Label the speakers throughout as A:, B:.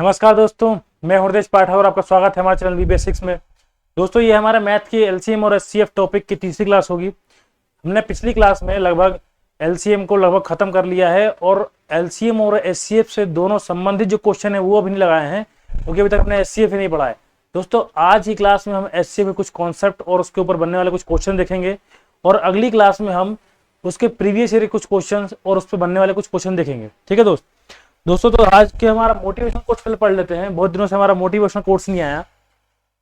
A: नमस्कार दोस्तों, मैं हृदय पाठक और आपका स्वागत है हमारे चैनल वी बेसिक्स में। दोस्तों, ये हमारा मैथ की एलसीएम और एचसीएफ टॉपिक की तीसरी क्लास होगी। हमने पिछली क्लास में लगभग एलसीएम को लगभग खत्म कर लिया है और एलसीएम और एचसीएफ से दोनों संबंधित जो क्वेश्चन है वो अभी नहीं लगाए हैं, क्योंकि अभी तक हमने एचसीएफ ही नहीं पढ़ा है। दोस्तों, आज की क्लास में हम एचसीएफ के कुछ कॉन्सेप्ट और उसके ऊपर बनने वाले कुछ क्वेश्चन देखेंगे और अगली क्लास में हम उसके प्रीवियस ईयर कुछ क्वेश्चन और उस पर बनने वाले कुछ क्वेश्चन देखेंगे। ठीक है दोस्तों, तो आज के हमारा मोटिवेशन कोर्स पहले पढ़ लेते हैं। बहुत दिनों से हमारा मोटिवेशन कोर्स नहीं आया।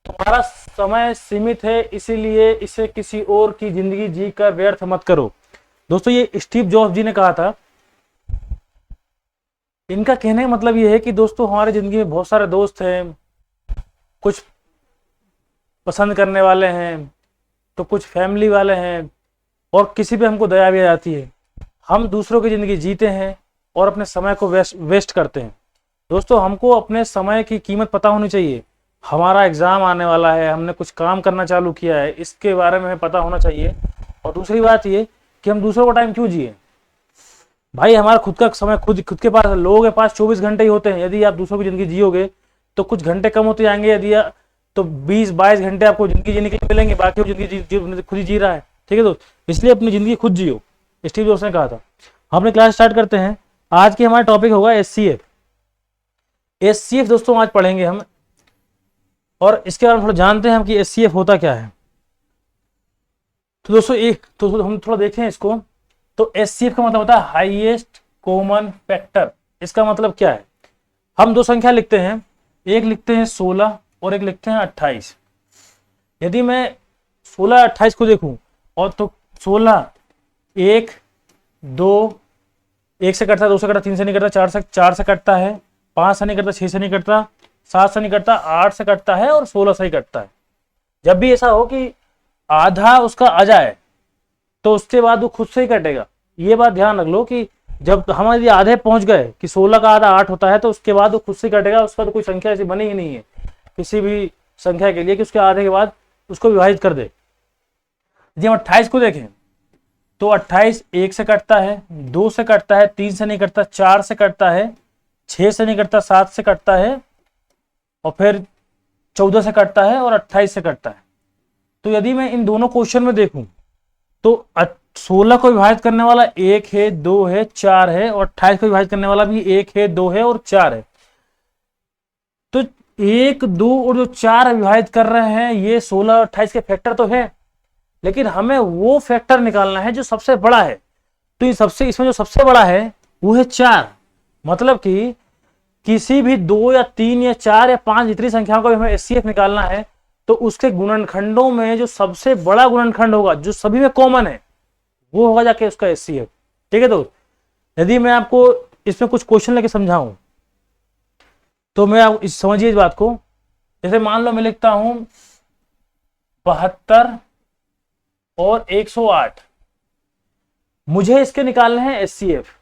A: तो हमारा समय सीमित है, इसीलिए इसे किसी और की जिंदगी जी कर व्यर्थ मत करो। दोस्तों, ये स्टीव जॉब्स जी ने कहा था। इनका कहने का मतलब ये है कि दोस्तों, हमारी जिंदगी में बहुत सारे दोस्त हैं, कुछ पसंद करने वाले हैं तो कुछ फैमिली वाले हैं और किसी पे हमको दया भी आ जाती है। हम दूसरों की जिंदगी जीते हैं और अपने समय को वेस्ट करते हैं। दोस्तों, हमको अपने समय की कीमत पता होनी चाहिए। हमारा एग्जाम आने वाला है, हमने कुछ काम करना चालू किया है, इसके बारे में हमें पता होना चाहिए। और दूसरी बात ये कि हम दूसरों का टाइम क्यों जिए। भाई, हमारा खुद का समय खुद के पास, लोगों के पास 24 घंटे ही होते हैं। यदि आप दूसरों की जिंदगी जियोगे तो कुछ घंटे कम होते जाएंगे। तो 20-22 घंटे आपको जिंदगी जीने के लिए मिलेंगे, बाकी जिंदगी खुद ही जी रहा है। ठीक है दोस्त, इसलिए अपनी जिंदगी खुद जियो, स्टीव जॉब्स ने कहा था। हम अपनी क्लास स्टार्ट करते हैं। आज की हमारा टॉपिक होगा एचसीएफ। एचसीएफ दोस्तों आज पढ़ेंगे हम, और इसके बारे में थोड़ा जानते हैं हम कि एचसीएफ होता क्या है। तो दोस्तों, हम थोड़ा देखें इसको। तो एचसीएफ का मतलब होता है हाईएस्ट कॉमन फैक्टर। इसका मतलब क्या है? हम दो संख्या लिखते हैं, एक लिखते हैं 16 और एक लिखते हैं 28। यदि मैं 16-28 को देखूं और तो 16 1 2 1 से कटता है, 2 से कटता, 3 से नहीं कटता, 4 से कटता है, 5 से नहीं कटता, 6 से नहीं कटता, 7 से नहीं कटता, 8 से कटता है और 16 से ही कटता है। जब भी ऐसा हो कि आधा उसका आ जाए तो उसके बाद वो खुद से ही कटेगा। ये बात ध्यान रख लो कि जब हमारे आधे पहुंच गए कि 16 का आधा 8 होता है तो उसके बाद वो खुद से ही कटेगा। उसका तो कोई संख्या ऐसी बनी ही नहीं है किसी भी संख्या के लिए कि उसके आधे के बाद उसको विभाजित कर दे। यदि हम 28 को देखें तो 28 1 से कटता है, 2 से कटता है, 3 से नहीं कटता, 4 से कटता है, 6 से नहीं कटता, 7 से कटता है और फिर 14 से कटता है और 28 से कटता है। तो यदि मैं इन दोनों क्वेश्चन में देखूं तो 16 को विभाजित करने वाला 1 है, 2 है, 4 है और 28 को विभाजित करने वाला भी 1 है, 2 है और 4 है। तो 1, 2 और जो 4 विभाजित कर रहे हैं ये 16 और 28 के फैक्टर तो है, लेकिन हमें वो फैक्टर निकालना है जो सबसे बड़ा है। तो इसमें जो सबसे बड़ा है वो है 4। मतलब कि किसी भी 2 या 3 या 4 या 5 जितनी संख्याओं का भी हमें एचसीएफ निकालना है तो उसके गुणनखंडों में जो सबसे बड़ा गुणनखंड होगा, जो सभी में कॉमन है, वो होगा जाके उसका एचसीएफ। ठीक है दोस्त, यदि मैं आपको इसमें कुछ क्वेश्चन लेके समझाऊं तो मैं आप समझिए इस बात को। जैसे मान लो मैं लिखता हूं 72 और 108, मुझे इसके निकालने हैं एचसीएफ।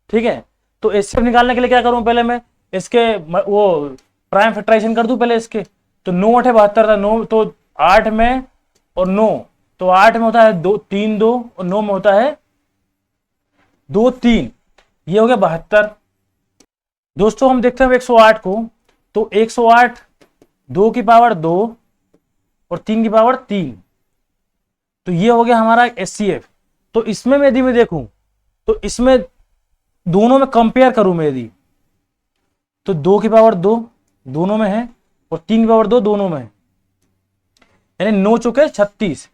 A: ठीक है, तो एचसीएफ निकालने के लिए क्या करूं? पहले मैं इसके वो प्राइम फैक्टराइजेशन कर दूं पहले इसके। तो 9 8 72 था, 9 तो 8 में और 9 तो 8 में होता है 2 3 2 और 9 में होता है 2 3, ये हो गया 72। दोस्तों, हम देखते हैं 108 को। तो 108 2 की पावर 2 और 3 की पावर 3, तो ये हो गया हमारा एचसीएफ। तो इसमें यदि मैं देखूं तो इसमें दोनों में कंपेयर करूं मैं यदि, तो 2 की पावर 2 दोनों में है और 3 की पावर 2 दोनों में है, यानी 9 चुके 36।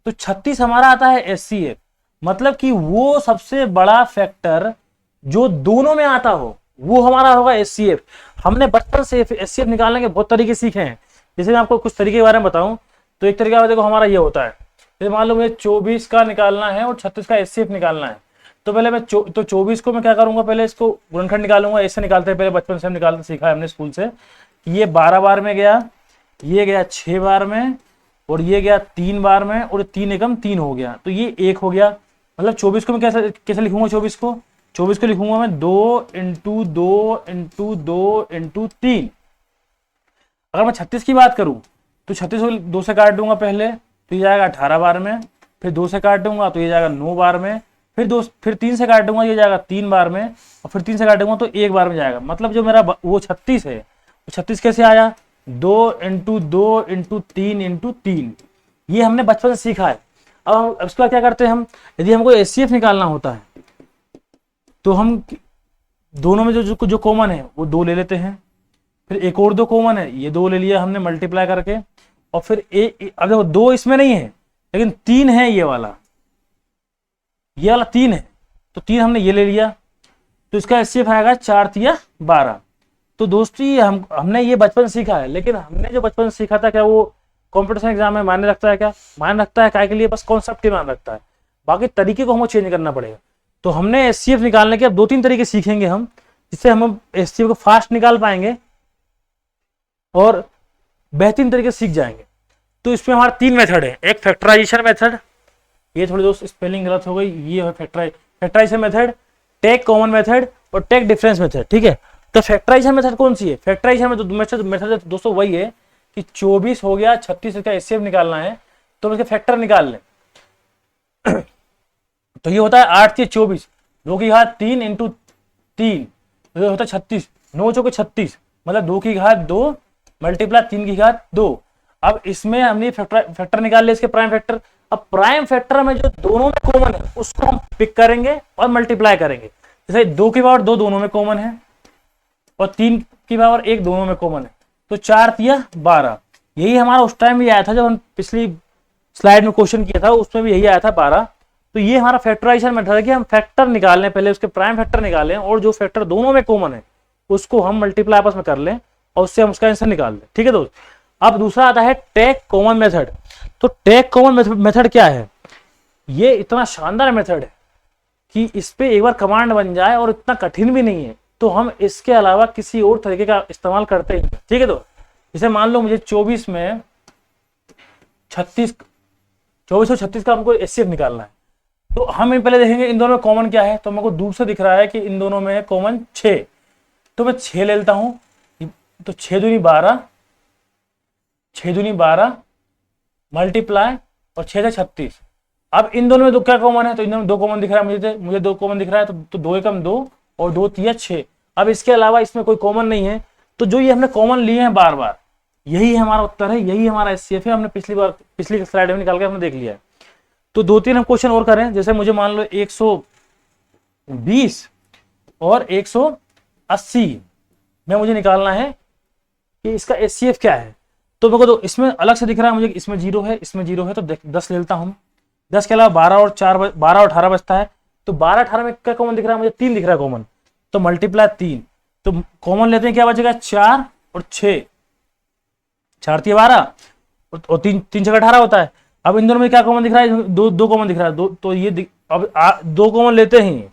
A: तो 36 हमारा आता है एचसीएफ। मतलब कि वो सबसे बड़ा फैक्टर जो दोनों में आता हो वो हमारा होगा एचसीएफ। हमने बचपन से एचसीएफ निकालने के बहुत तरीके सीखे हैं। जैसे मैं आपको कुछ तरीके के बारे में बताऊं तो एक तरीका देखो हमारा ये होता है। जैसे मान लो मुझे 24 का निकालना है और 36 का एचसीएफ निकालना है। तो पहले मैं 24 को मैं क्या करूंगा, पहले इसको गुणनखंड निकालूंगा। ऐसे निकालते हैं पहले, बचपन से हम निकालते सीखा है हमने स्कूल से। ये 12 बार में गया, ये गया 6 बार में और ये गया 3 बार में और 3 एकम 3 हो गया, तो ये 1 हो गया। मतलब 24 को मैं कैसे लिखूंगा? 24 को लिखूंगा मैं 2 × 2 × 2 × 3। अगर मैं 36 की बात करूं तो 36 को 2 से काट दूंगा पहले, तो ये जाएगा 18 बार में, फिर 2 से काट दूंगा तो ये जाएगा 9 बार में, फिर 3 से काटूंगा ये जाएगा 3 बार में और फिर 3 से काटूंगा तो 1 बार में जाएगा। मतलब जो मेरा वो 36 है 36 कैसे आया, 2 × 2 × 3 × 3, ये हमने बचपन से सीखा है। अब इसके बाद क्या करते हैं हम, यदि हमको एचसीएफ निकालना होता है तो हम दोनों में जो कॉमन है वो 2 ले लेते हैं, फिर एक और 2 कॉमन है, ये 2 ले लिया हमने मल्टीप्लाई करके, और फिर अब देखो 2 इसमें नहीं है लेकिन 3 है, ये वाला 3 है, तो 3 हमने ये ले लिया, तो इसका एचसीएफ आएगा 4 × 12। तो दोस्तों ये हमने ये बचपन सीखा है, लेकिन हमने जो बचपन सीखा था क्या वो कंपटीशन एग्जाम में मायने रखता है क्या? मायने रखता है, काय के लिए? बस कॉन्सेप्ट ही मायने रखता है, बाकी तरीके को हमको चेंज करना पड़ेगा। तो हमने एचसीएफ निकालने के अब 2-3 तरीके सीखेंगे हम, जिससे हम एचसीएफ को फास्ट निकाल पाएंगे और बेहतरीन तरीके से सीख जाएंगे। तो इसमें हमारा 3 मेथड है, एक फैक्टराइजेशन मेथड, ये थोड़ी दोस्त स्पेलिंग गलत हो गई, ये है factorisation method, take common method और टेक डिफरेंस मेथड, ठीक है। तो फैक्टराइजेशन मेथड कौन सी है? फैक्टराइजेशन मेथड दोस्तों वही है कि 24 हो गया 36 का एचसीएफ निकालना है तो उसके फैक्टर निकाल लें। तो ये होता है 8 × 24, 2 की घात 3 × 3, तो होता है 36, 9 × 36 मतलब 2 की घात 2 मल्टीप्लाई 3 की घात 2। अब इसमें हमने फैक्टर निकाल लिया, इसके प्राइम फैक्टर। अब प्राइम फैक्टर में जो दोनों में कॉमन है उसको हम पिक करेंगे और मल्टीप्लाई करेंगे। जैसे 2 की पावर 2 दोनों में कॉमन है और 3 की पावर 1 दोनों में कॉमन है, तो 4 × 12। यही हमारा उस टाइम भी आया था जब हम पिछली स्लाइड में क्वेश्चन किया था, उसमें भी यही आया था 12। तो ये हमारा फैक्टराइजेशन मेथड है कि हम फैक्टर निकाल लें, पहले उसके प्राइम फैक्टर निकालें और जो फैक्टर दोनों में कॉमन है उसको हम मल्टीप्लाई आपस में कर लें और उससे हम उसका आंसर निकाल लें, ठीक है दोस्त। अब दूसरा आता है टेक कॉमन मेथड। तो टेक कॉमन मेथड क्या है? ये इतना शानदार मेथड है कि इस पे एक बार कमांड बन जाए और इतना कठिन भी नहीं है, तो हम इसके अलावा किसी और तरीके का इस्तेमाल करते ही, ठीक है। तो जैसे मान लो मुझे 24 में 36 का हमको एचसीएफ निकालना है, तो हम पहले देखेंगे इन दोनों में कॉमन क्या है। तो मेरे को दूर से दिख रहा है कि इन दोनों में कॉमन 6, तो मैं 6 ले लेता हूं, तो 6 दूनी 12, 6 दूनी 12 मल्टीप्लाई और 6 से 36। अब इन दोनों में दो क्या कॉमन है? तो इन दोनों में 2 कॉमन दिख रहा है, मुझे 2 कॉमन दिख रहा है, तो 2 एकम 2 और 2 × 6। अब इसके अलावा इसमें कोई कॉमन नहीं है, तो जो ये हमने कॉमन लिए हैं बार बार, यही हमारा उत्तर है, यही हमारा एचसीएफ है। हमने पिछली स्लाइड में निकाल के हमने देख लिया है। तो 2-3 हम क्वेश्चन और करें। जैसे मुझे मान लो 120 और 180 में मुझे निकालना है कि इसका एचसीएफ क्या है। तो मेरे को तो इसमें अलग से दिख रहा है मुझे, इसमें 0 है, इसमें 0 है, तो 10 ले लेता हूं। 10 के अलावा 12 और 18 बचता है, तो 12-18 में क्या कॉमन दिख रहा है मुझे? 3 दिख रहा है कॉमन, तो मल्टीप्लाई 3, तो कॉमन लेते हैं, क्या बचेगा? 4 और 6, 4 × 12 और 3 × 18 होता है। अब इन दोनों में क्या कॉमन दिख रहा है? 2 कॉमन दिख रहा है, तो ये अब 2 कॉमन लेते हैं,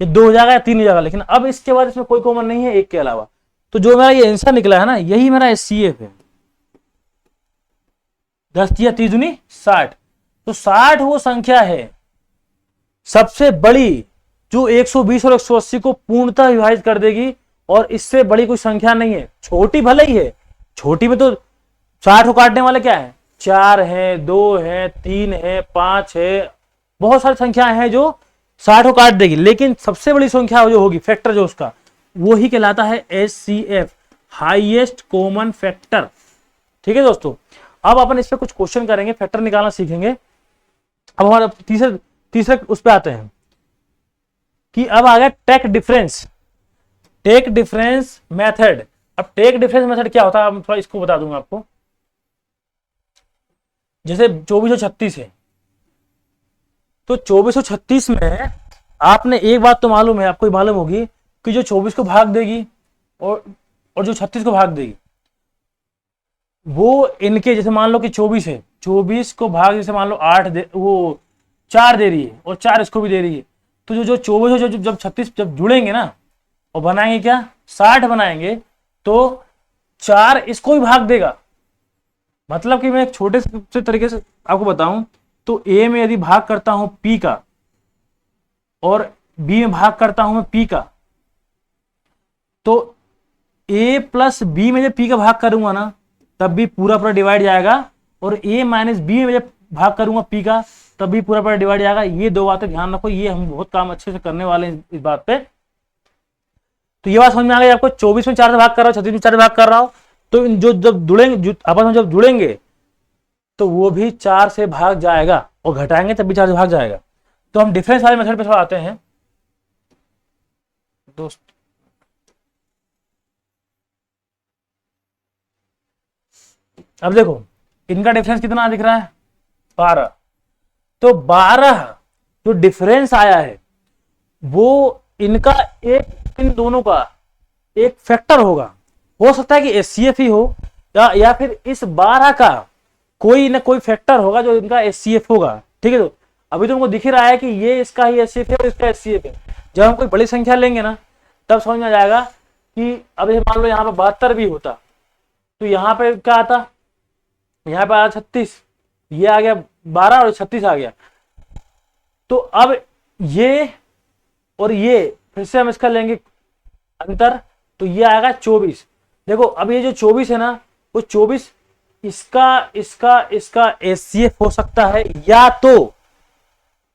A: ये 2 हो जाएगा या 3 हो जाएगा, लेकिन अब इसके बाद इसमें कोई कॉमन नहीं है 1 के अलावा। तो जो मेरा ये आंसर निकला है ना, यही मेरा एचसीएफ है। 10 × 30 = 60। तो 60 वो संख्या है सबसे बड़ी जो 120 और 180 को पूर्णतः विभाजित कर देगी, और इससे बड़ी कोई संख्या नहीं है। छोटी भले ही है, छोटी में तो 60 को काटने वाले क्या है? 4 है, 2 है, 3 है, 5 है, बहुत सारी संख्याएं हैं जो 60 को काट देगी, लेकिन सबसे बड़ी संख्या जो होगी फैक्टर जो उसका, वो ही कहलाता है एचसीएफ, हाईएस्ट कॉमन फैक्टर, ठीक है दोस्तों। अब अपन इस पे कुछ क्वेश्चन करेंगे, फैक्टर निकालना सीखेंगे। अब हमारा तीसरे उस पे आते हैं कि अब आ गया टेक डिफरेंस मेथड। अब टेक डिफरेंस मेथड क्या होता है, अब थोड़ा इसको बता दूंगा आपको। जैसे 2436 है, तो 2436 में आपने एक बात तो मालूम है, आपको मालूम होगी कि जो 24 को भाग देगी और जो 36 को भाग देगी, वो इनके, जैसे मान लो कि 24 है, 24 को भाग, जैसे मान लो 4 दे रही है और 4 इसको भी दे रही है, तो जो 24 हो, जब 36 जब जुड़ेंगे ना और बनाएंगे क्या, 60 बनाएंगे, तो 4 इसको भी भाग देगा। मतलब कि मैं एक छोटे से तरीके से आपको बताऊं, तो ए में यदि भाग करता हूं पी का और बी में भाग करता हूं मैं पी का, तो ए प्लस बी में जब पी का भाग करूंगा ना, तब भी पूरा डिवाइड जाएगा, और ए माइनस बी में जब भाग करूंगा पी का, तब भी पूरा डिवाइड जाएगा। ये 2 बातें ध्यान रखो, ये हम बहुत काम अच्छे से करने वाले हैं इस बात पे। तो ये बात समझ में आ गई आपको। 24 में 4 से भाग कर रहा हो, 36 में 4 से भाग कर रहा हो, तो इन जो जब जुड़ेंगे, आपस में जब जुड़ेंगे तो वो भी 4 से भाग जाएगा, और घटाएंगे तब भी 4 से भाग जाएगा। तो हम डिफरेंस वाले मेथड पे थोड़ा आते हैं दोस्त। अब देखो इनका डिफरेंस कितना दिख रहा है, 12। तो 12 जो डिफरेंस आया है वो इनका एक, इन दोनों का एक फैक्टर होगा। हो सकता है कि एचसीएफ ही हो, या फिर इस 12 का कोई ना कोई फैक्टर होगा जो इनका एचसीएफ होगा। ठीक है, तो अभी तुमको दिख ही रहा है कि ये इसका ही एचसीएफ है और इसका एचसीएफ है। जब हम कोई बड़ी संख्या लेंगे ना तब समझ में आ जाएगा कि अब मान लो यहाँ पे 72 भी होता तो यहाँ पे क्या आता, यहाँ पे आया 36, ये आ गया 12 और 36 आ गया। तो अब ये और ये फिर से हम इसका लेंगे अंतर, तो ये आएगा 24। देखो अब ये जो 24 है ना, वो 24 इसका एचसीएफ हो सकता है, या तो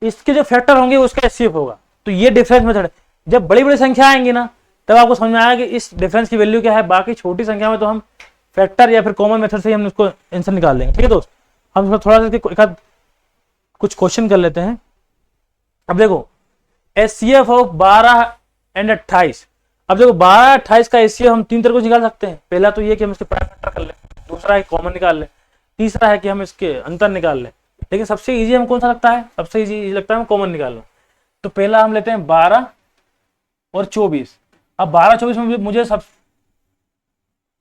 A: इसके जो फैक्टर होंगे उसका एचसीएफ होगा। तो ये डिफरेंस मेथड है। जब बड़ी बड़ी संख्या आएंगी ना तब आपको समझ में आएगा कि इस डिफरेंस की वैल्यू क्या है। बाकी छोटी संख्या में तो हम फैक्टर या फिर कॉमन मेथड से हम उसको आंसर निकाल लेंगे। ठीक है दोस्त, हम थोड़ा सा कुछ क्वेश्चन कर लेते हैं। अब देखो एचसीएफ ऑफ 12 एंड 28। अब देखो 12 28 का एचसीएफ हम 3 तरीकों से निकाल सकते हैं। पहला तो ये कि हम इसके प्राइम फैक्टर कर लें, दूसरा है कॉमन निकाल लें, तीसरा है कि हम इसके अंतर निकाल लें। लेकिन सबसे इजी हम कौन सा लगता है, सबसे इजी लगता है हम कॉमन निकालना। तो पहला हम लेते हैं 12 और 24। अब 12 24 में मुझे सब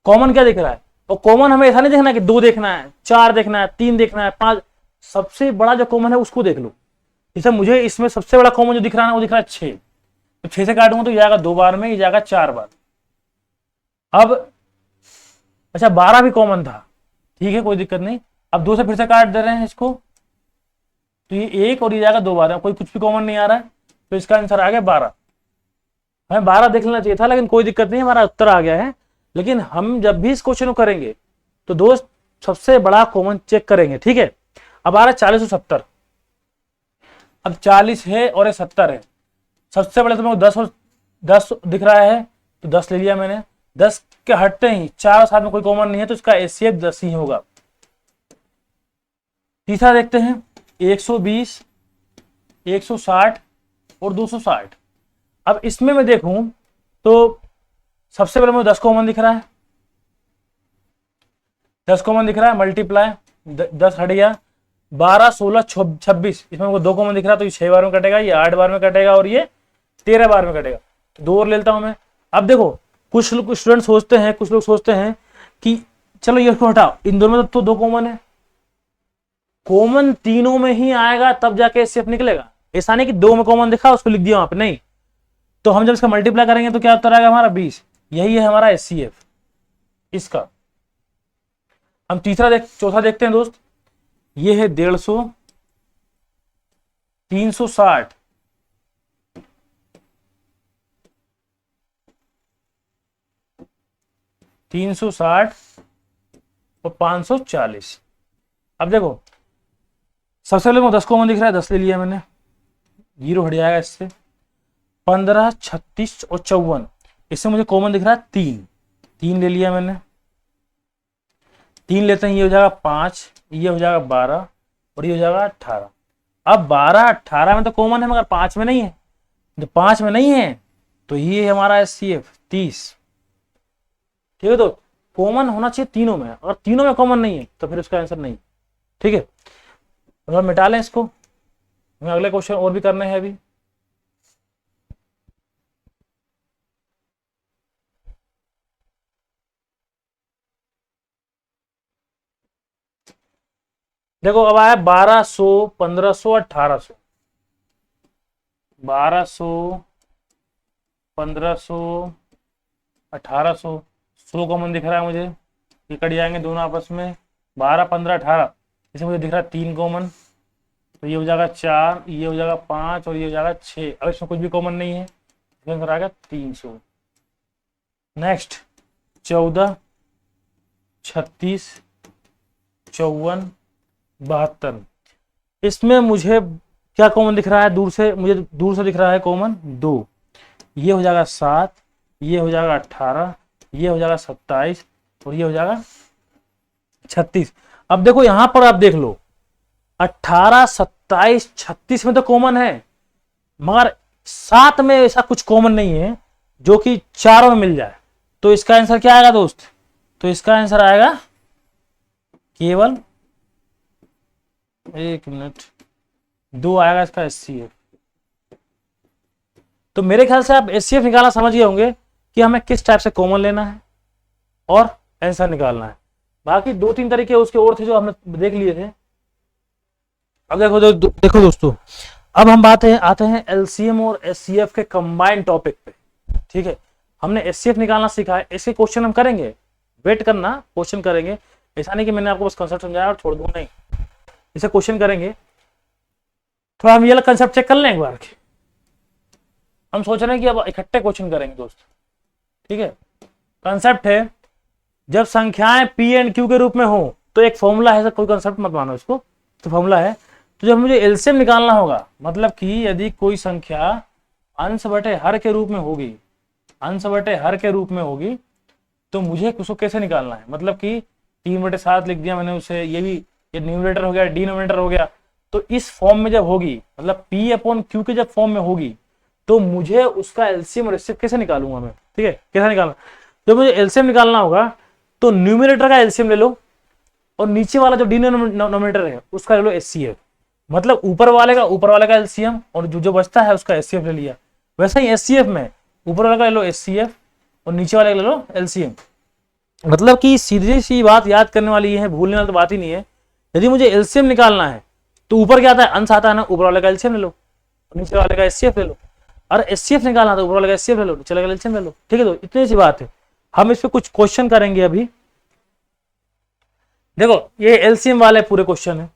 A: कॉमन क्या दिख रहा है, और कॉमन हमें ऐसा नहीं देखना है कि 2 देखना है, 4 देखना है, 3 देखना है, 5। सबसे बड़ा जो कॉमन है उसको देख लो। जैसे मुझे इसमें सबसे बड़ा कॉमन जो दिख रहा है वो दिख रहा है 6। तो 6 से काटूंगा तो ये जाएगा 2 बार में, ये जाएगा 4 बार। अब अच्छा 12 भी कॉमन था, ठीक है कोई दिक्कत नहीं। अब 2 से फिर से काट दे रहे हैं इसको, तो ये 1 और ये जाएगा 2 बार में, कोई कुछ भी कॉमन नहीं आ रहा है। तो इसका आंसर आ गया 12। हमें 12 देख लेना चाहिए था, लेकिन कोई दिक्कत नहीं, हमारा उत्तर आ गया है। लेकिन हम जब भी इस क्वेश्चन को करेंगे तो दोस्त सबसे बड़ा कॉमन चेक करेंगे। ठीक है, अब आ रहा है 40 और 70। अब 40 है और 70 है। सबसे बड़े तो मेरे को 10 दिख रहा है, तो 10 ले लिया मैंने। 10 के हटते ही 4 और 7 में कोई कॉमन नहीं है, तो इसका एचसीएफ 10 ही होगा। तीसरा देखते हैं 120, 160 और 260। अब इसमें मैं देखूं तो सबसे पहले मुझे 10 कॉमन दिख रहा है, 10 कॉमन दिख रहा है, मल्टीप्लाई 10 हट गया, 12 16 26। इसमें मुझे 2 कॉमन दिख रहा है, तो ये 6 बार में कटेगा, ये 8 बार में कटेगा और ये 13 बार में कटेगा। तो 2 और ले लेता हूं मैं। अब देखो कुछ स्टूडेंट सोचते हैं, कुछ लोग सोचते हैं कि चलो ये इसको हटाओ, इन दोनों में तो 2 कॉमन है, कॉमन तीनों में ही आएगा तब जाके एचसीएफ निकलेगा। ऐसा नहीं कि 2 में कॉमन दिखा उसको लिख दिया वहां पे, नहीं। तो हम जब इसका मल्टीप्लाई करेंगे तो क्या उत्तर आएगा हमारा 20। यही है हमारा एचसीएफ इसका। हम चौथा देखते हैं दोस्त। ये है 150, 360, 360 और 540। अब देखो सबसे पहले 10 कॉमन दिख रहा है, 10 ले लिया मैंने, 0 हट जाएगा इससे। 15 36 और 54, इससे मुझे कॉमन दिख रहा है 3 ले लिया मैंने। 3 लेते हैं, ये हो जाएगा 5, ये हो जाएगा 12 और ये हो जाएगा 18। अब 12 18 में तो कॉमन है मगर 5 में नहीं है। जब 5 में नहीं है तो ये हमारा एचसीएफ 30। ठीक है, तो कॉमन होना चाहिए तीनों में, और तीनों में कॉमन नहीं है तो फिर उसका आंसर नहीं। ठीक है, तो मिटा लें इसको, हमें अगले क्वेश्चन और भी करने हैं अभी। देखो अब आया 1200, 1500, 1800। 1200, 1500, 1800। 100 कॉमन दिख रहा है मुझे, ये कट जाएंगे दोनों आपस में। 12 15 18, इसे मुझे दिख रहा है 3 कॉमन, तो ये हो जाएगा 4, ये हो जाएगा 5 और ये हो जाएगा 6। अब इसमें कुछ भी कॉमन नहीं है, इसका आंसर आ गया 300। नेक्स्ट 14, 36, 54, 72। इसमें मुझे क्या कॉमन दिख रहा है, दूर से मुझे दूर से दिख रहा है कॉमन 2, ये हो जाएगा 7, ये हो जाएगा 18, ये हो जाएगा 27 और ये हो जाएगा 36। अब देखो यहां पर आप देख लो 18, 27, 36 में तो कॉमन है, मगर 7 में ऐसा कुछ कॉमन नहीं है जो कि चारों में मिल जाए। तो इसका आंसर क्या आएगा दोस्त? तो इसका आंसर आएगा केवल, एक मिनट, 2 आएगा इसका HCF। तो मेरे ख्याल से आप HCF निकालना समझ गए होंगे कि हमें किस टाइप से कॉमन लेना है और आंसर निकालना है। बाकी 2-3 तरीके उसके और थे जो हमने देख लिए थे। अब देखो दोस्तों, अब हम आते हैं LCM और SCF के कंबाइंड टॉपिक पे। ठीक है, हमने HCF निकालना सीखा है, इसके क्वेश्चन हम करेंगे, वेट करना, क्वेश्चन करेंगे। ऐसा नहीं कि मैंने आपको बस कंसेप्ट समझाया और छोड़ दूं, नहीं, इसे क्वेश्चन करेंगे। थोड़ा हम ये वाला कंसेप्ट चेक कर लें एक बार। हम सोच रहे हैं कि अब इकट्ठे क्वेश्चन करेंगे दोस्त। ठीक है, कंसेप्ट है, जब संख्याएं P एंड Q के रूप में हो तो एक फॉर्मूला है, कोई कंसेप्ट मत मानो इसको, तो फॉर्मूला है। तो जब मुझे एलसीएम निकालना होगा, मतलब कि यदि कोई संख्या अंश बटे हर के रूप में होगी, अंश बटे हर के रूप में होगी, तो मुझे उसको कैसे निकालना है। मतलब कि 3/7 लिख दिया मैंने उसे, ये भी, ये न्यूमरेटर हो गया, डिनोमिनेटर हो गया। तो इस फॉर्म में जब होगी, मतलब P/Q के जब फॉर्म में होगी, तो मुझे उसका एलसीएम और एचसीएफ कैसे निकालूंगा मैं। ठीक है, कैसे निकालना, जब मुझे एलसीएम निकालना होगा तो न्यूमरेटर का एलसीएम ले लो और नीचे वाला जो डिनोमिनेटर है उसका ले लो एचसीएफ। मतलब ऊपर वाले का एलसीएम और जो बचता है उसका एचसीएफ ले लिया। वैसे ही एचसीएफ में ऊपर वाले का ले लो एचसीएफ और नीचे वाले का ले लो एलसीएम। मतलब कि सीधी सी बात याद करने वाली है, भूलने वाली तो बात ही नहीं है। यदि मुझे एलसीएम निकालना है तो ऊपर क्या आता है, अंश आता है ना, ऊपर वाले का एलसीएम ले लो, नीचे वाले का एचसीएफ ले लो। और एचसीएफ निकालना तो ऊपर वाले का एचसीएफ ले लो, नीचे वाले का एलसीएम ले लो। ठीक है, तो इतनी सी बात है। हम इस पे कुछ क्वेश्चन करेंगे अभी। देखो ये एलसीएम वाले पूरे क्वेश्चन है।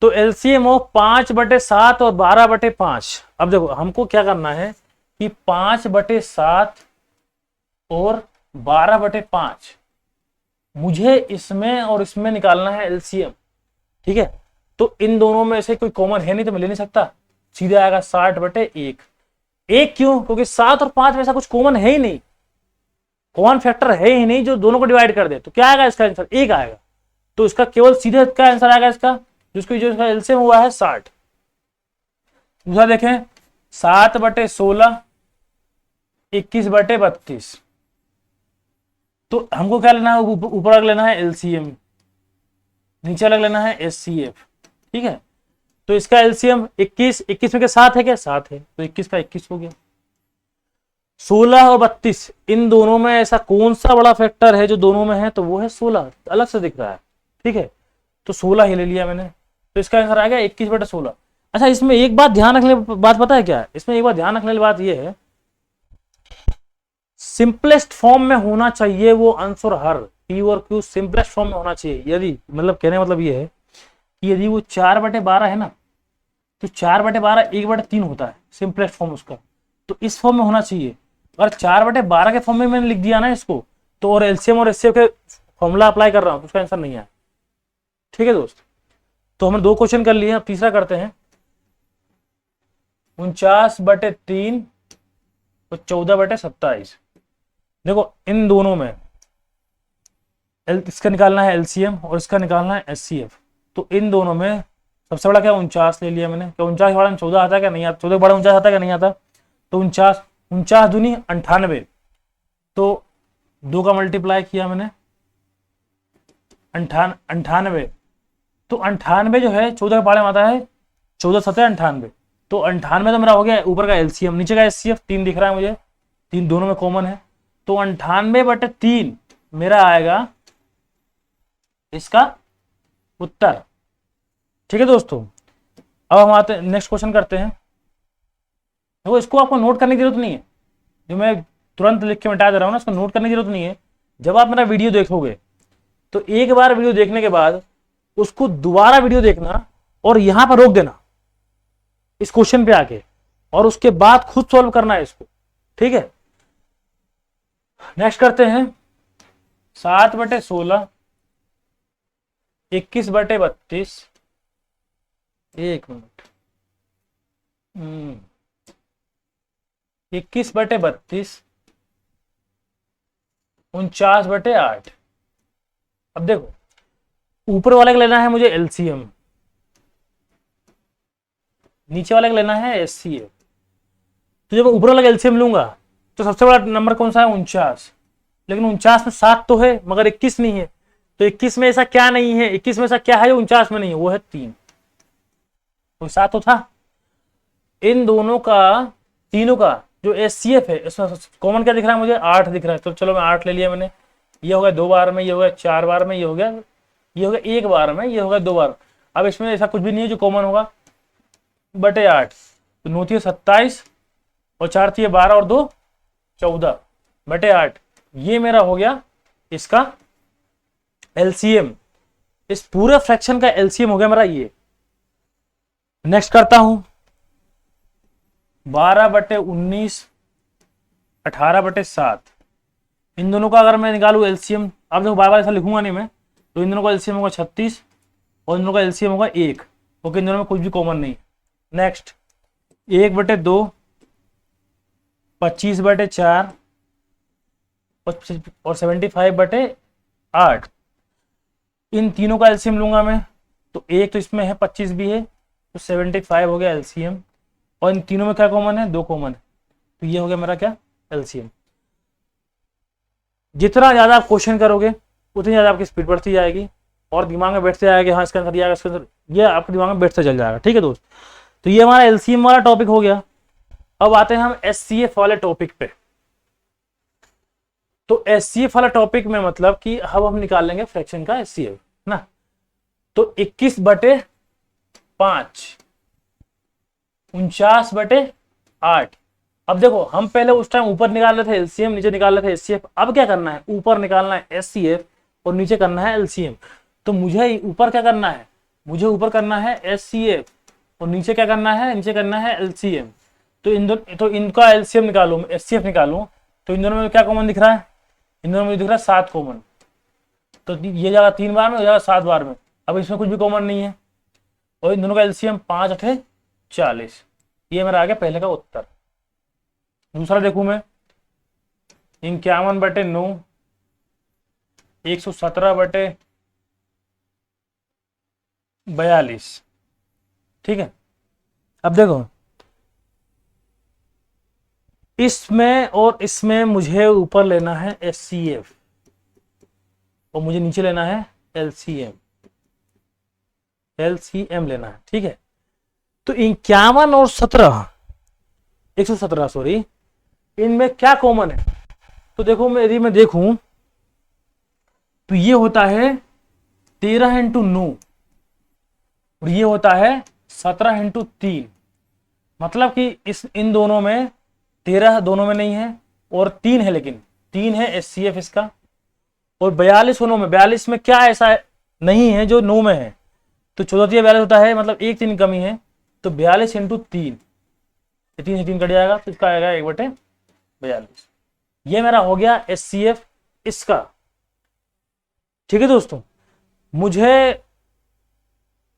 A: तो एलसीएम हो 5/7 और 12/5। अब देखो हमको क्या करना है कि 5/7 और 12/5 मुझे इसमें और इसमें निकालना है एलसीएम। ठीक है, तो इन दोनों में से कोई कॉमन है नहीं तो मैं ले नहीं सकता, सीधे आएगा 60/1। एक क्यों? क्योंकि 7 और 5 में ऐसा कुछ कॉमन है ही नहीं, कॉमन फैक्टर है ही नहीं जो दोनों को डिवाइड कर दे। तो क्या आएगा इसका आंसर? 1 आएगा। तो इसका केवल सीधे का आंसर आएगा इसका, जो इसका एलसीएम हुआ है 60। दूसरा देखें, 7/16, 21/32। तो हमको क्या लेना है, ऊपर अलग लेना है एलसीएम, नीचे अलग लेना है एचसीएफ। ठीक है, तो इसका एलसीएम 21 में के 7 है क्या? 7 है, तो 21 का 21 हो गया। 16 और 32 इन दोनों में ऐसा कौन सा बड़ा फैक्टर है जो दोनों में है? तो वो है 16, अलग से दिख रहा है। ठीक है, तो 16 ही ले लिया मैंने, तो इसका आंसर आ गया 21/16। अच्छा, इसमें एक बात ध्यान रखने बात पता है क्या? इसमें एक बात ध्यान रखने वाली बात यह है, सिंपलेस्ट फॉर्म में होना चाहिए वो अंश और हर, P और Q सिंपलेस्ट फॉर्म में होना चाहिए। यदि मतलब कहने का मतलब ये है कि यदि वो 4/12 है ना, तो 4/12 1/3 होता है सिंपलेस्ट फॉर्म उसका, तो इस फॉर्म में होना चाहिए। अगर 4/12 के फॉर्म में मैंने लिख दिया ना इसको, तो और एलसीएम और एचसीएफ के फॉर्मूला अप्लाई कर रहा हूं तो उसका आंसर नहीं आया। ठीक है दोस्त, तो हमने 2 क्वेश्चन कर लिए, अब तीसरा करते हैं। 49/3 और 14/27। देखो इन दोनों में इसका निकालना है एलसीएम और इसका निकालना है एचसीएफ। तो इन दोनों में सबसे बड़ा क्या, 49 ले लिया मैंने। क्या 49 बड़ा 14 आता है क्या? नहीं आता। 14 बड़ा 49 आता है क्या? नहीं आता। तो 49 दूनी 98, तो 2 का मल्टीप्लाई किया मैंने, 98। तो 98 जो है 14 के पाड़े में आता है, 14 7 98। तो 98 तो मेरा हो गया ऊपर का एलसीएम, नीचे का एचसीएफ 3 दिख रहा है मुझे, 3 दोनों में कॉमन है। तो 98/3 मेरा आएगा इसका उत्तर। ठीक है दोस्तों, अब हम आते हैं नेक्स्ट क्वेश्चन करते हैं। देखो इसको आपको नोट करने की जरूरत नहीं है, जो मैं तुरंत लिख के मिटा दे रहा हूं ना, इसको नोट करने की जरूरत नहीं है। जब आप मेरा वीडियो देखोगे तो एक बार वीडियो देखने के बाद उसको दोबारा वीडियो देखना और यहां पर रोक देना इस क्वेश्चन पे आके, और उसके बाद खुद सॉल्व करना है इसको। ठीक है, नेक्स्ट करते हैं। 7/16, 21/32, एक मिनट, 21/32 49/8। अब देखो ऊपर वाले का लेना है मुझे एलसीएम, नीचे वाले का लेना है एचसीएफ। तो जब मैं ऊपर वाला का एलसीएम लूंगा तो सबसे बड़ा नंबर कौन सा है 49, लेकिन 49 में 7 तो है मगर 21 नहीं है। तो 21 में ऐसा क्या नहीं है, 21 में ऐसा क्या है जो 49 में नहीं है, वो है 3। तो 7 तो था। इन दोनों का, तीनों का जो एचसीएफ है इसमें कॉमन क्या दिख रहा है मुझे, 8 दिख रहा है। तो चलो मैं 8 ले लिया मैंने। ये हो गया 2 बार में, ये हो गया 4 बार में, ये हो गया 1 बार में, ये हो गया 2 बार। अब इसमें ऐसा कुछ भी नहीं है जो कॉमन होगा, बटे 8। तो 9 × 27 और 4 × 12 और 2 14 बटे 8। ये मेरा हो गया इसका एलसीएम, इस पूरे फ्रैक्शन का एलसीएम हो गया मेरा ये। नेक्स्ट करता हूं 12/19 18/7। इन दोनों का अगर मैं निकालू एलसीएम, अब देखो बार बार ऐसा लिखूंगा नहीं मैं, तो इन दोनों का एलसीएम होगा 36 और इन दोनों का एलसीएम होगा 1, क्योंकि इन दोनों में कुछ भी कॉमन नहीं। नेक्स्ट 1/2 25/4 और 75/8। इन तीनों का एलसीएम लूंगा मैं, तो एक तो इसमें है 25 भी है, तो 75 हो गया एलसीएम। और इन तीनों में क्या कॉमन है, 2 कॉमन है, तो ये हो गया मेरा क्या एलसीएम। जितना ज्यादा आप क्वेश्चन करोगे उतनी ज्यादा आपकी स्पीड बढ़ती जाएगी और दिमाग में बैठते जाएगा, हाँ इसका आंसर ये आएगा, इसका आंसर ये आपके दिमाग में बैठते चल जाएगा। ठीक है दोस्त, तो ये हमारा एलसीएम वाला टॉपिक हो गया। अब आते हैं हम एचसीएफ वाले टॉपिक पे। तो एचसीएफ वाला टॉपिक में मतलब कि अब हम निकाल लेंगे फ्रैक्शन का एचसीएफ ना। तो 21/5 49/8। अब देखो हम पहले उस टाइम ऊपर निकाल रहे थे एलसीएम, नीचे निकाल रहे थे एचसीएफ। अब क्या करना है, ऊपर निकालना है एचसीएफ और नीचे करना है एलसीएम। तो मुझे ऊपर क्या करना है, मुझे ऊपर करना है एचसीएफ और नीचे क्या करना है, नीचे करना है एलसीएम। तो इनका एलसीएम निकालू, एचसीएफ निकालू, तो इन दोनों में क्या कॉमन दिख रहा है, इन दोनों में दिख रहा है 7 कॉमन। तो ये जाएगा 3 बार में, हो जाएगा 7 बार में। अब इसमें कुछ भी कॉमन नहीं है और इन दोनों का एलसीएम 5 × 8 = 40। ये मेरा आ गया पहले का उत्तर। दूसरा देखूं मैं 51/9 117/42। ठीक है, अब देखो इसमें और इसमें मुझे ऊपर लेना है एचसीएफ और मुझे नीचे लेना है एलसीएम लेना है। ठीक है, तो 51 और 117 सॉरी, इनमें क्या कॉमन है। तो देखो यदि मैं देखूं तो ये होता है 13 × 9 और ये होता है 17 × 3। मतलब कि इन दोनों में 13 दोनों में नहीं है और 3 है, लेकिन 3 है एचसीएफ इसका। और 42 दोनों में, 42 में क्या ऐसा नहीं है जो 9 में है। तो 14 × 42 होता है, मतलब 1 3 कमी है। तो 42 × 3, 3 से 3 कट जाएगा, तो इसका आएगा 1/42। ये मेरा हो गया एचसीएफ इसका। ठीक है दोस्तों, मुझे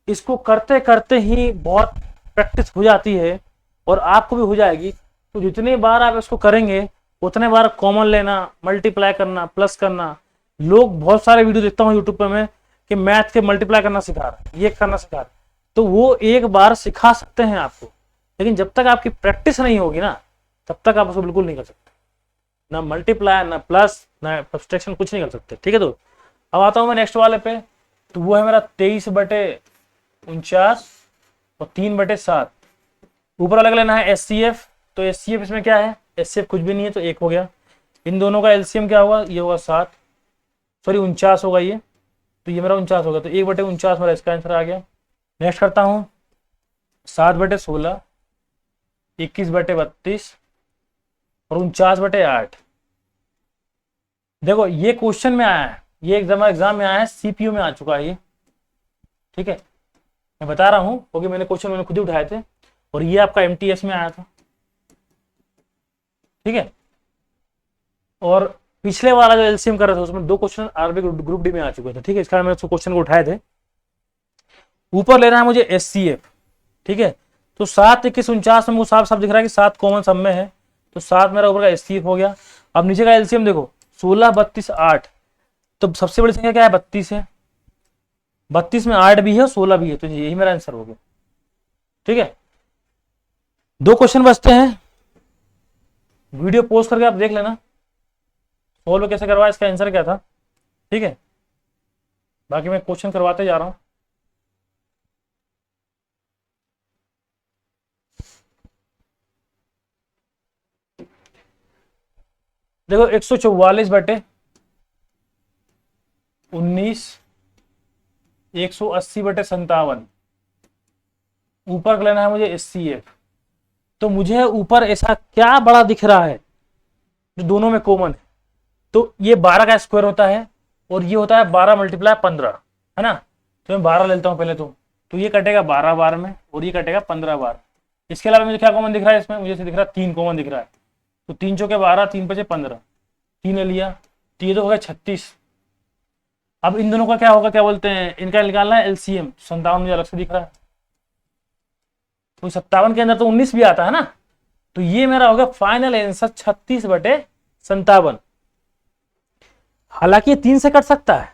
A: इसको करते करते ही बहुत प्रैक्टिस हो जाती है और आपको भी हो जाएगी। तो जितने बार आप इसको करेंगे उतने बार कॉमन लेना, मल्टीप्लाई करना, प्लस करना। लोग बहुत सारे वीडियो देखता हूँ यूट्यूब पे मैं कि मैथ के मल्टीप्लाई करना सिखा रहा है, ये करना सिखा रहा है। तो वो एक बार सिखा सकते हैं आपको, लेकिन जब तक आपकी प्रैक्टिस नहीं होगी ना तब तक आप उसको बिल्कुल नहीं कर सकते, ना मल्टीप्लाई, ना प्लस, ना सब्सट्रैक्शन, कुछ नहीं कर सकते। ठीक है, तो अब आता हूं मैं नेक्स्ट वाले पे। तो वो है मेरा 23/49 और 3/7। ऊपर अलग लेना है एचसीएफ। तो एचसीएफ इसमें क्या है, एचसीएफ कुछ भी नहीं है, तो 1 हो गया। इन दोनों का एलसीएम क्या होगा, ये होगा 7, सॉरी 49 होगा ये, तो ये मेरा 49 होगा। तो 1/49 मेरा इसका आंसर आ गया। नेक्स्ट करता हूं 7/16 21/32 और 49/8। देखो ये क्वेश्चन में आया है, ये एग्जाम में आया है, सीपीयू में आ चुका है ये। ठीक है, मैं बता रहा हूं क्योंकि मैंने क्वेश्चन मैंने खुद ही उठाए थे और ये आपका एमटीएस में आया था। ठीक है, और पिछले वाला जो एलसीएम कर रहा था उसमें 2 क्वेश्चन आरबी ग्रुप डी में आ चुके थे। ठीक है, इस कारण मैंने उसको क्वेश्चन को उठाए थे। ऊपर लेना है मुझे एचसीएफ। ठीक है, तो 7 21 49 में साफ साफ दिख रहा है कि 7 कॉमन सब में है, तो 7 मेरा ऊपर का एचसीएफ हो गया। अब नीचे का एलसीएम देखो 16, 32, 8। तो सबसे बड़ी संख्या क्या है? 32 है। 32 में 8 भी है और 16 भी है, तो यही मेरा आंसर हो गया। ठीक है, 2 क्वेश्चन बचते हैं। वीडियो पोस्ट करके आप देख लेना सोल्व कैसे करवाया, इसका आंसर क्या था। ठीक है, बाकी मैं क्वेश्चन करवाते जा रहा हूं। देखो 144 बटे 19, 180 बटे 57, ऊपर का लेना है मुझे HCF। तो मुझे ऊपर ऐसा क्या बड़ा दिख रहा है जो दोनों में कॉमन है? तो ये 12 का स्क्वायर होता है और ये होता है 12 मल्टीप्लाई 15, है ना। तो मैं 12 ले लेता हूं पहले तो ये कटेगा 12 बार में और ये कटेगा 15 बार। इसके अलावा मुझे क्या कॉमन दिख रहा है इसमें? मुझे दिख रहा है 3 कॉमन दिख रहा है। तो 3 चौके 12, 3 पचे 15, 3 ले लिया, तो ये तो हो गया 36। अब इन दोनों का क्या होगा, क्या बोलते हैं, इनका निकालना है LCM। 57 मुझे अलग से दिख रहा है, तो 57 के अंदर तो 19 भी आता है ना। तो ये मेरा होगा फाइनल आंसर 36 बटे 57। हालांकि ये 3 से कट सकता है,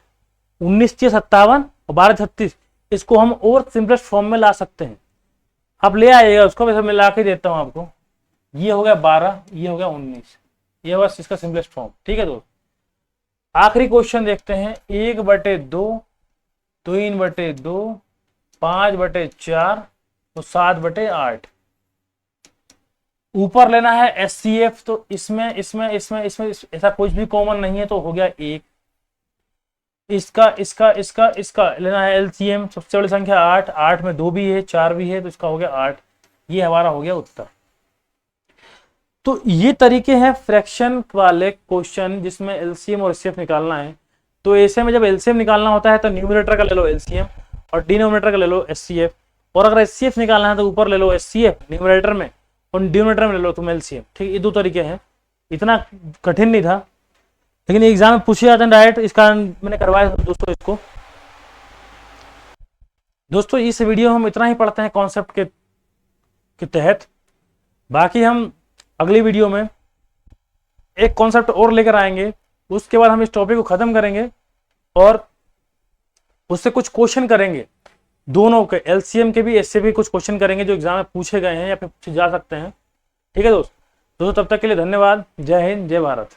A: 19 से 57 और 12 36, इसको हम और सिंपलेस्ट फॉर्म में ला सकते हैं। आप ले आइएगा उसको, वैसे मैं ला के देता हूं आपको। ये हो गया 12, ये हो गया 19, ये बस इसका सिंपलेस्ट फॉर्म। ठीक है दोस्त, आखिरी क्वेश्चन देखते हैं। 1/2, 3/2, 5/4 तो 7/8। ऊपर लेना है HCF, तो इसमें इसमें इसमें इसमें ऐसा कुछ भी कॉमन नहीं है, तो हो गया 1। इसका इसका इसका इसका लेना है LCM, सबसे बड़ी संख्या 8, 8 में 2 भी है 4 भी है, तो इसका हो गया 8। ये हमारा हो गया उत्तर। तो ये तरीके हैं फ्रैक्शन वाले क्वेश्चन जिसमें LCM और HCF निकालना है। तो ऐसे में जब LCM निकालना होता है तो न्यूमरेटर का ले लो LCM और डिनोमिनेटर का ले लो HCF, और अगर HCF निकालना है तो ऊपर ले लो HCF न्यूमरेटर में और डिनोमिनेटर में ले लो तुम LCM। ठीक, ये 2 तरीके हैं, इतना कठिन नहीं था, लेकिन एग्जाम में पूछे जाते हैं डायरेक्ट, इस कारण मैंने करवाया दोस्तों इसको। दोस्तों इस वीडियो में हम इतना ही पढ़ते हैं कॉन्सेप्ट के तहत। बाकी हम अगली वीडियो में एक कॉन्सेप्ट और लेकर आएंगे, उसके बाद हम इस टॉपिक को खत्म करेंगे और उससे कुछ क्वेश्चन करेंगे, दोनों के LCM के भी ऐसे भी कुछ क्वेश्चन करेंगे जो एग्जाम में पूछे गए हैं या फिर पूछे जा सकते हैं। ठीक है दोस्तों, तब तक के लिए धन्यवाद। जय हिंद, जय भारत।